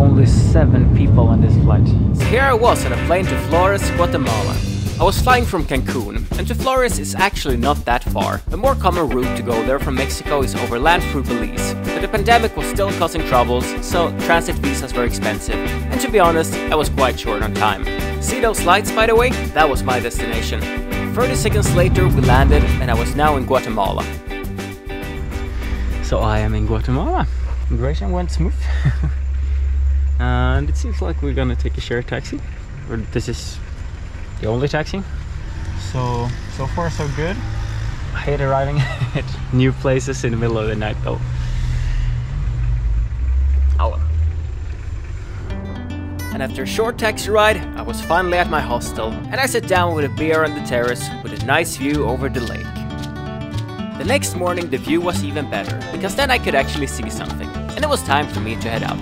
only 7 people on this flight. So here I was on a plane to Flores, Guatemala. I was flying from Cancun, and to Flores is actually not that far. The more common route to go there from Mexico is overland through Belize. But the pandemic was still causing troubles, so transit visas were expensive. And to be honest, I was quite short on time. See those lights, by the way? That was my destination. 30 seconds later we landed, and I was now in Guatemala. So I am in Guatemala. Immigration went smooth. And it seems like we're gonna take a shared taxi. Or this is the only taxi. So far so good. I hate arriving at new places in the middle of the night though. Oh. And after a short taxi ride, I was finally at my hostel, and I sat down with a beer on the terrace with a nice view over the lake. The next morning the view was even better, because then I could actually see something, and it was time for me to head out.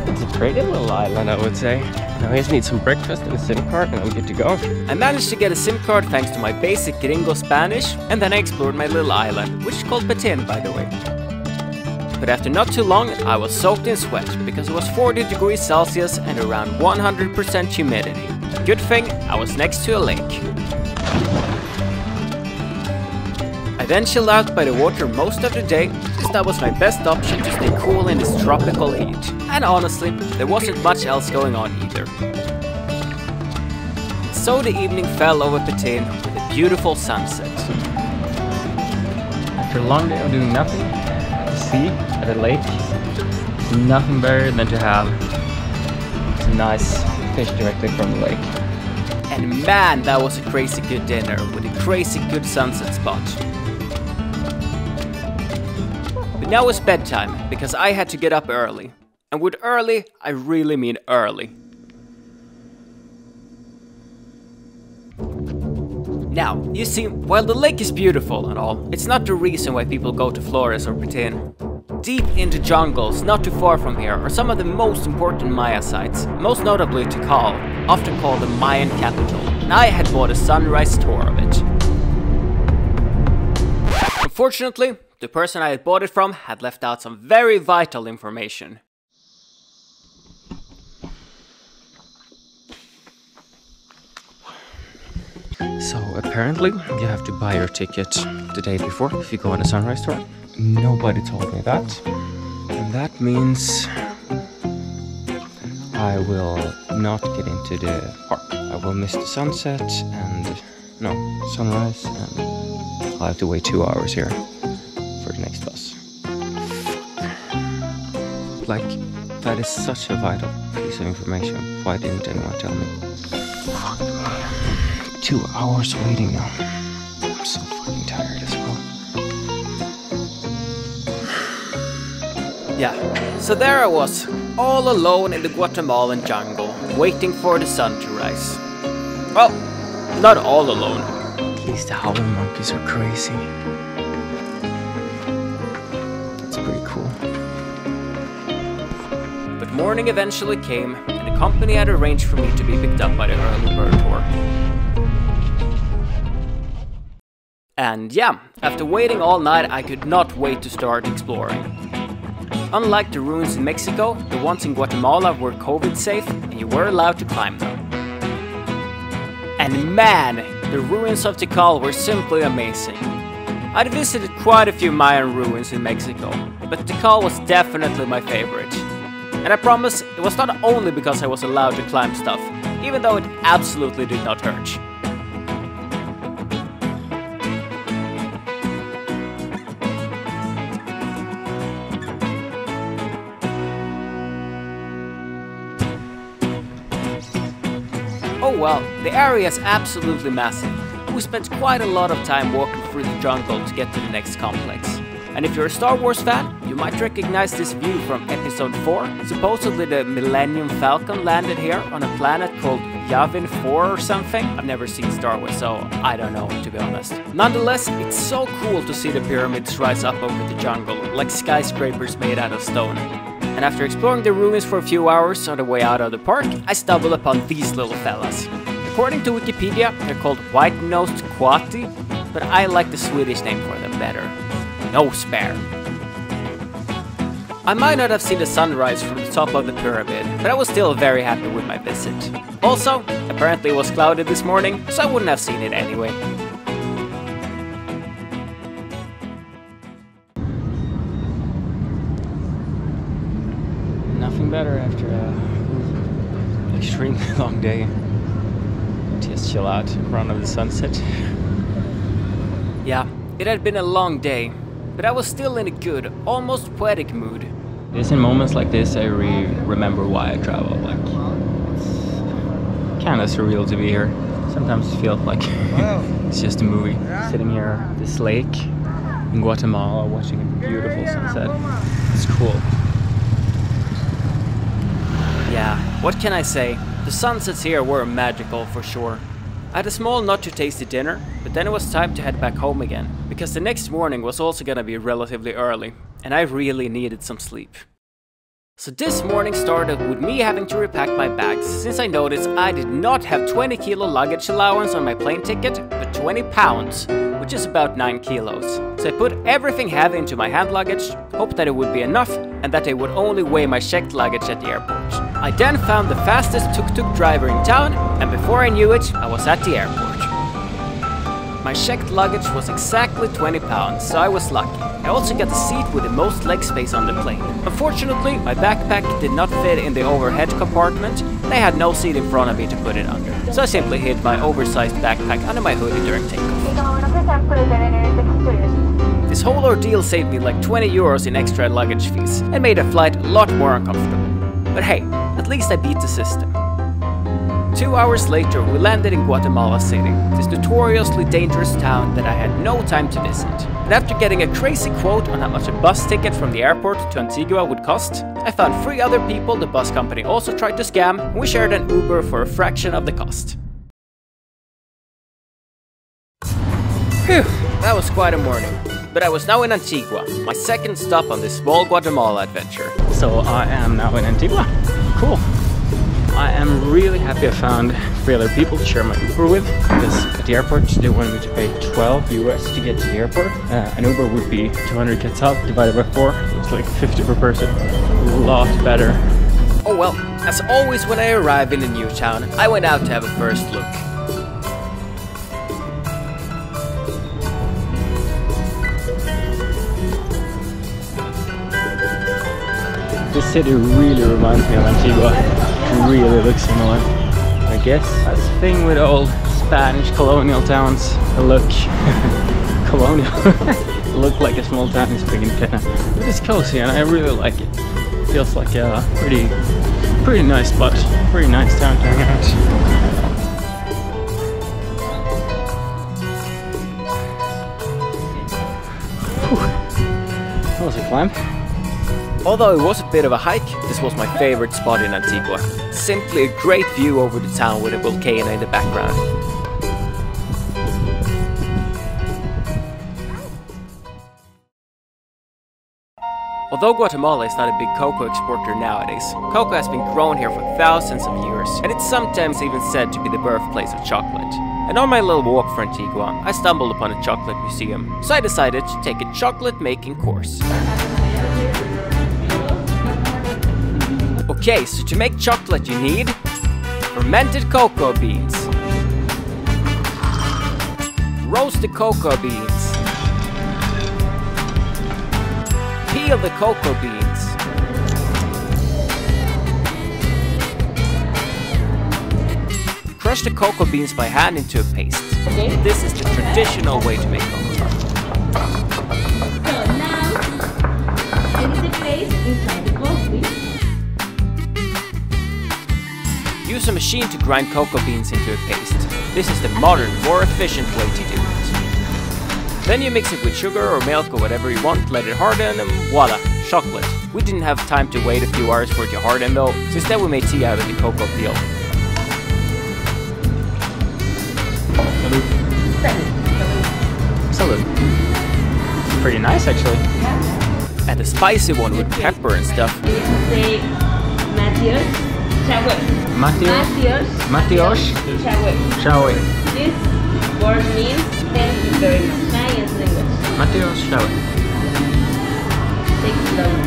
It's a pretty little island, I would say. Now I just need some breakfast and a SIM card and I'm good to go. I managed to get a SIM card thanks to my basic gringo Spanish, and then I explored my little island, which is called Petén, by the way. But after not too long, I was soaked in sweat, because it was 40 degrees Celsius and around 100% humidity. Good thing I was next to a lake. I then chilled out by the water most of the day, since that was my best option to stay cool in this tropical heat. And honestly, there wasn't much else going on either. So the evening fell over Petén with a beautiful sunset. After a long day of doing nothing, at the sea, at a lake, it's nothing better than to have some nice fish directly from the lake. And man, that was a crazy good dinner with a crazy good sunset spot. But now it's bedtime, because I had to get up early. And with early, I really mean early. Now, you see, while the lake is beautiful and all, it's not the reason why people go to Flores or Petén. Deep into jungles, not too far from here, are some of the most important Maya sites, most notably Tikal, often called the Mayan capital, and I had bought a sunrise tour of it. Unfortunately, the person I had bought it from had left out some very vital information. So apparently you have to buy your ticket the day before if you go on a sunrise tour. Nobody told me that. And that means I will not get into the park. I will miss the sunset and sunrise, and I'll have to wait 2 hours here for the next bus. Like, that is such a vital piece of information. Why didn't anyone tell me? 2 hours waiting now. I'm so fucking tired as well. Yeah, so there I was, all alone in the Guatemalan jungle, waiting for the sun to rise. Well, not all alone. These the howling monkeys are crazy. It's pretty cool. But morning eventually came, and the company had arranged for me to be picked up by the early bird tour. And yeah, after waiting all night, I could not wait to start exploring. Unlike the ruins in Mexico, the ones in Guatemala were COVID safe and you were allowed to climb them. And man, the ruins of Tikal were simply amazing. I'd visited quite a few Mayan ruins in Mexico, but Tikal was definitely my favorite. And I promise, it was not only because I was allowed to climb stuff, even though it absolutely did not hurt. Oh well, the area is absolutely massive. We spent quite a lot of time walking through the jungle to get to the next complex. And if you're a Star Wars fan, you might recognize this view from episode 4. Supposedly the Millennium Falcon landed here on a planet called Yavin 4 or something. I've never seen Star Wars, so I don't know, to be honest. Nonetheless, it's so cool to see the pyramids rise up over the jungle, like skyscrapers made out of stone. And after exploring the ruins for a few hours on the way out of the park, I stumbled upon these little fellas. According to Wikipedia, they're called white-nosed coati, but I like the Swedish name for them better. No spare. I might not have seen the sunrise from the top of the pyramid, but I was still very happy with my visit. Also, apparently it was cloudy this morning, so I wouldn't have seen it anyway. Nothing better after an extremely long day. Just chill out in front of the sunset. Yeah, it had been a long day, but I was still in a good, almost poetic mood. It's in moments like this I remember why I travel. Like, it's kind of surreal to be here. Sometimes it feels like it's just a movie. Sitting here at this lake in Guatemala watching a beautiful sunset. It's cool. Yeah, what can I say? The sunsets here were magical for sure. I had a small not too tasty dinner, but then it was time to head back home again, because the next morning was also gonna be relatively early, and I really needed some sleep. So this morning started with me having to repack my bags, since I noticed I did not have 20 kilo luggage allowance on my plane ticket, but 20 pounds, which is about 9 kilos. So I put everything heavy into my hand luggage, hoped that it would be enough, and that they would only weigh my checked luggage at the airport. I then found the fastest tuk-tuk driver in town, and before I knew it, I was at the airport. My checked luggage was exactly 20 pounds, so I was lucky. I also got the seat with the most leg space on the plane. Unfortunately, my backpack did not fit in the overhead compartment, and I had no seat in front of me to put it under. So I simply hid my oversized backpack under my hoodie during takeoff. This whole ordeal saved me like 20 euros in extra luggage fees, and made the flight a lot more uncomfortable. But hey, at least I beat the system. 2 hours later, we landed in Guatemala City, this notoriously dangerous town that I had no time to visit. And after getting a crazy quote on how much a bus ticket from the airport to Antigua would cost, I found 3 other people the bus company also tried to scam, and we shared an Uber for a fraction of the cost. Phew, that was quite a morning. But I was now in Antigua, my second stop on this small Guatemala adventure. So I am now in Antigua. Cool. I am really happy I found 3 other people to share my Uber with, because at the airport they wanted me to pay 12 US to get to the airport. An Uber would be 200 quetzal divided by 4, so it's like 50 per person. A lot better. Oh well, as always when I arrive in a new town, I went out to have a first look. This city really reminds me of Antigua. It really looks similar. I guess that's the thing with old Spanish colonial towns. They look colonial. Look like a small town is big and Petén. But it's cozy and I really like it. Feels like a pretty nice spot. Pretty nice town to hang out. That was a climb. Although it was a bit of a hike, this was my favorite spot in Antigua. Simply a great view over the town with a volcano in the background. Although Guatemala is not a big cocoa exporter nowadays, cocoa has been grown here for thousands of years, and it's sometimes even said to be the birthplace of chocolate. And on my little walk for Antigua, I stumbled upon a chocolate museum, so I decided to take a chocolate making course. Okay, so to make chocolate you need fermented cocoa beans, roasted cocoa beans, peel the cocoa beans, crush the cocoa beans by hand into a paste. Okay. This is the traditional way to make cocoa chocolate. So now, use the paste inside the bowl, please. Use a machine to grind cocoa beans into a paste. This is the modern, more efficient way to do it. Then you mix it with sugar or milk or whatever you want, let it harden, and voila, chocolate. We didn't have time to wait a few hours for it to harden though, so instead we made tea out of the cocoa peel. Salud. It's pretty nice actually. And a spicy one with pepper and stuff. We say Matthias. Matios Shawe. This word means thank you very much. Science language. Matios Shawe. Take it slowly.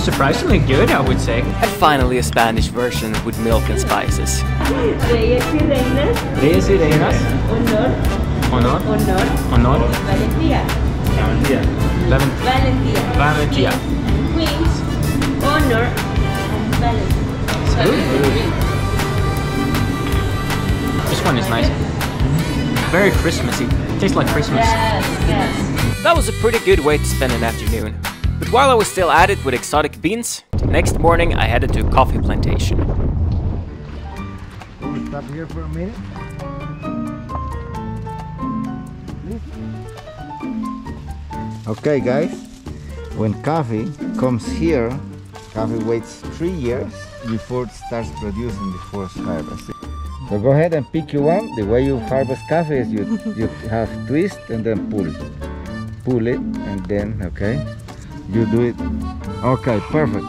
surprisingly good, I would say. And finally a Spanish version with milk and spices. Reyes y reinas. Reyes y reinas. Honor. Honor. Honor. Honor. Valentía. Valentía. Valentía. Valentía. Queens. Honor. And Valentía. This one is nice. Very Christmassy. Tastes like Christmas. Yes. That was a pretty good way to spend an afternoon. But while I was still at it with exotic beans, the next morning I headed to a coffee plantation. Stop here for a minute. Okay guys, when coffee comes here, coffee waits 3 years before it starts producing the first harvest. So go ahead and pick you one. The way you harvest coffee is you have twist and then pull. Pull it and then, okay, you do it. Okay, perfect.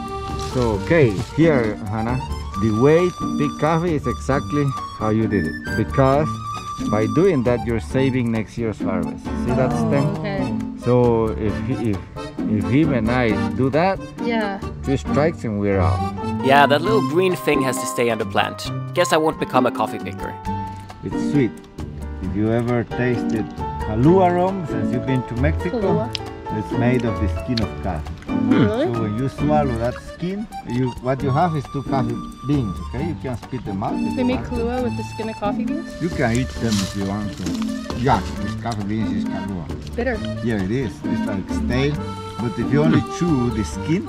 So, okay, here, Hannah, the way to pick coffee is exactly how you did it. Because by doing that, you're saving next year's harvest. See that stem? Okay. So if him and I do that, Yeah. 3 strikes and we're out. Yeah, that little green thing has to stay on the plant. Guess I won't become a coffee picker. It's sweet. If you ever tasted Kahlua rum, since you've been to Mexico, Kahlua? it's made of the skin of coffee. Really? So when you swallow that skin, what you have is 2 coffee beans, okay? You can spit them out. if They you make want. Kahlua with the skin of coffee beans? You can eat them if you want to. Yeah, this coffee beans is Kahlua. Bitter. Yeah, it is. It's like stale. But if you only chew the skin,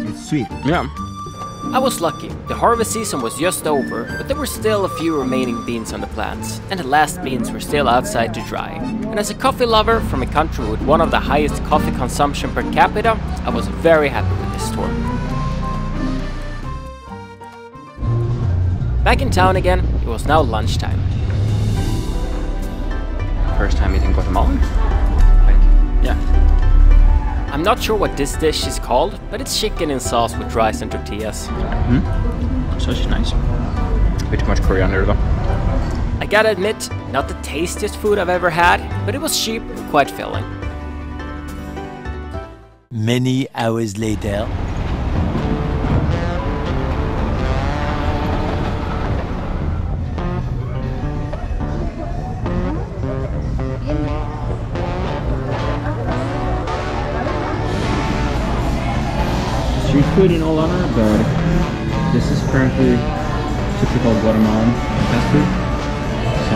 it's sweet. Yeah. I was lucky. The harvest season was just over, but there were still a few remaining beans on the plants, and the last beans were still outside to dry. And as a coffee lover from a country with one of the highest coffee consumption per capita, I was very happy with this tour. Back in town again, it was now lunchtime. First time eating Guatemala. Yeah. I'm not sure what this dish is called, but it's chicken in sauce with rice and tortillas. Such nice. Way too much coriander though. I gotta admit, not the tastiest food I've ever had, but it was cheap and quite filling. Many hours later. Street food in all honor, but this is apparently typical Guatemalan fast food. So,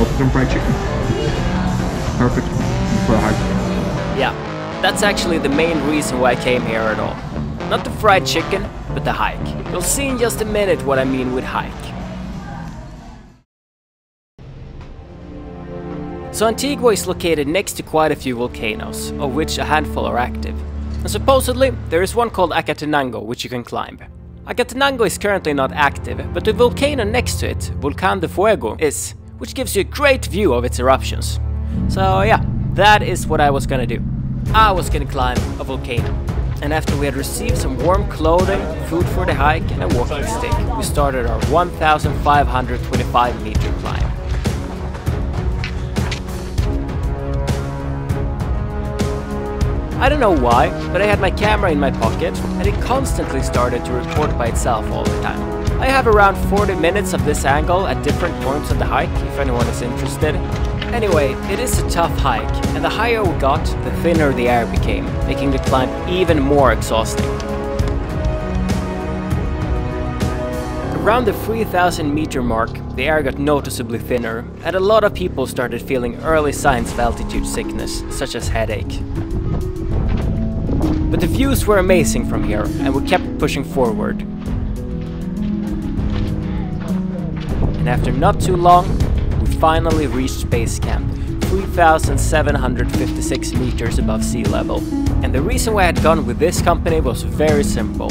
open fried chicken. Perfect for a hike. Yeah, that's actually the main reason why I came here at all. Not the fried chicken, but the hike. You'll see in just a minute what I mean with hike. So Antigua is located next to quite a few volcanoes, of which a handful are active. And supposedly, there is one called Acatenango, which you can climb. Acatenango is currently not active, but the volcano next to it, Volcán de Fuego, is, which gives you a great view of its eruptions. So yeah, that is what I was gonna do. I was gonna climb a volcano. And after we had received some warm clothing, food for the hike, and a walking stick, we started our 1,525 meter climb. I don't know why, but I had my camera in my pocket and it constantly started to record by itself all the time. I have around 40 minutes of this angle at different points of the hike, if anyone is interested. Anyway, it is a tough hike, and the higher we got, the thinner the air became, making the climb even more exhausting. Around the 3,000 meter mark, the air got noticeably thinner, and a lot of people started feeling early signs of altitude sickness, such as headache. But the views were amazing from here, and we kept pushing forward. And after not too long, we finally reached base camp, 3,756 meters above sea level. And the reason why I had gone with this company was very simple.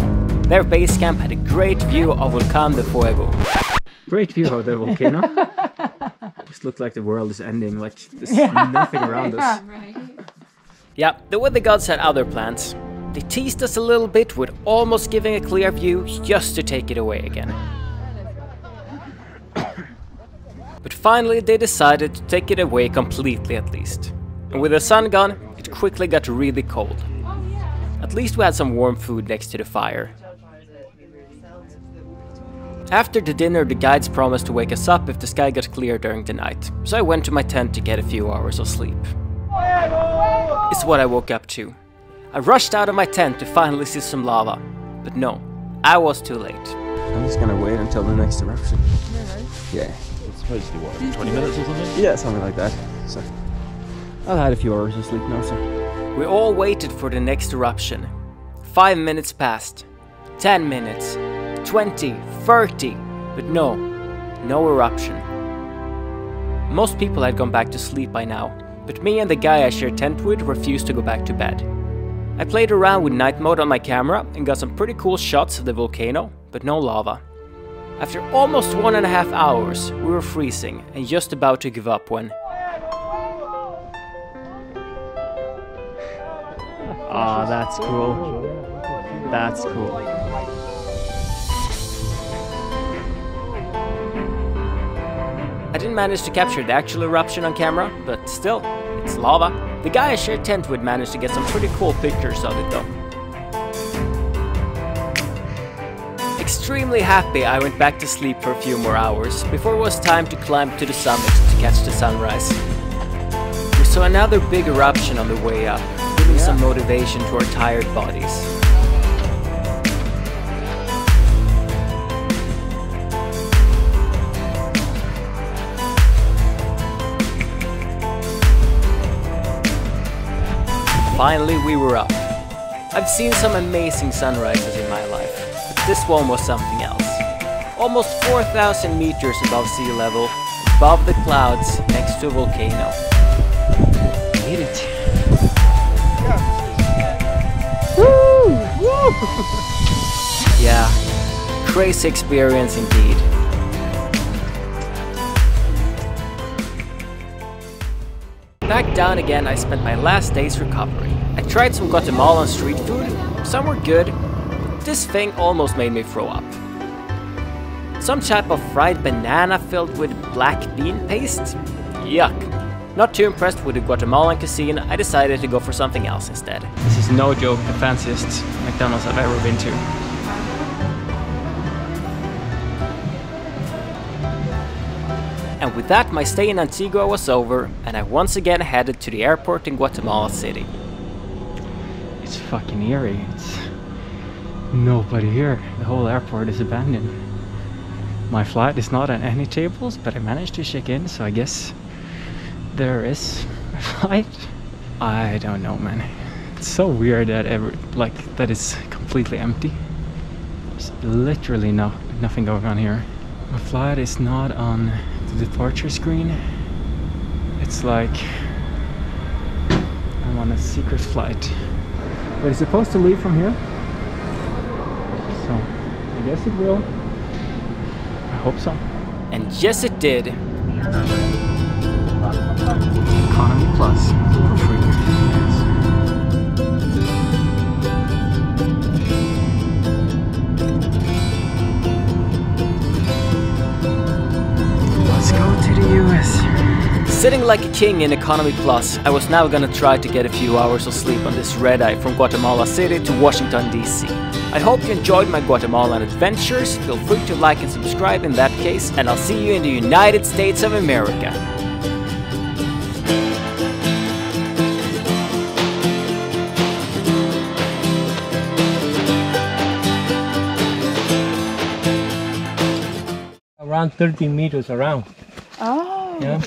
Their base camp had a great view of Volcán de Fuego. Great view of the volcano. Just looked like the world is ending, like there's nothing around us. Yeah, the weather gods had other plans. They teased us a little bit with almost giving a clear view just to take it away again. But finally they decided to take it away completely at least. And with the sun gone, it quickly got really cold. At least we had some warm food next to the fire. After the dinner, the guides promised to wake us up if the sky got clear during the night, so I went to my tent to get a few hours of sleep. It's what I woke up to. I rushed out of my tent to finally see some lava, but no, I was too late. I'm just gonna wait until the next eruption. Yeah. It's supposed to be what, 20 minutes or something? Yeah, something like that. So, I've had a few hours of sleep now, so. We all waited for the next eruption. 5 minutes passed. 10 minutes. 20, 30, but no eruption. Most people had gone back to sleep by now, but me and the guy I shared tent with refused to go back to bed. I played around with night mode on my camera and got some pretty cool shots of the volcano, but no lava. After almost 1.5 hours, we were freezing and just about to give up when... Ah, that's cool. That's cool. I didn't manage to capture the actual eruption on camera, but still, it's lava. The guy I shared tent with managed to get some pretty cool pictures of it though. Extremely happy I went back to sleep for a few more hours, before it was time to climb to the summit to catch the sunrise. We saw another big eruption on the way up, giving some motivation to our tired bodies. Finally, we were up. I've seen some amazing sunrises in my life, but this one was something else. Almost 4,000 meters above sea level, above the clouds, next to a volcano. Made it. Yeah, crazy experience indeed. Back down again, I spent my last days recovering. I tried some Guatemalan street food, some were good, but this thing almost made me throw up. Some type of fried banana filled with black bean paste? Yuck. Not too impressed with the Guatemalan cuisine, I decided to go for something else instead. This is no joke the fanciest McDonald's I've ever been to. And with that, my stay in Antigua was over, and I once again headed to the airport in Guatemala City. It's fucking eerie. It's nobody here. The whole airport is abandoned. My flight is not on any tables, but I managed to check in, so I guess there is a flight. I don't know, man. It's so weird that that it's completely empty. There's literally nothing going on here. My flight is not on the departure screen. It's like I'm on a secret flight. But it's supposed to leave from here. So I guess it will. I hope so. And yes, it did. Economy Plus for free. Let's go to the US. Sitting like a king in Economy Plus, I was now gonna try to get a few hours of sleep on this red-eye from Guatemala City to Washington, D.C. I hope you enjoyed my Guatemalan adventures. Feel free to like and subscribe in that case, and I'll see you in the United States of America. Around 30 meters around. Oh. Yeah.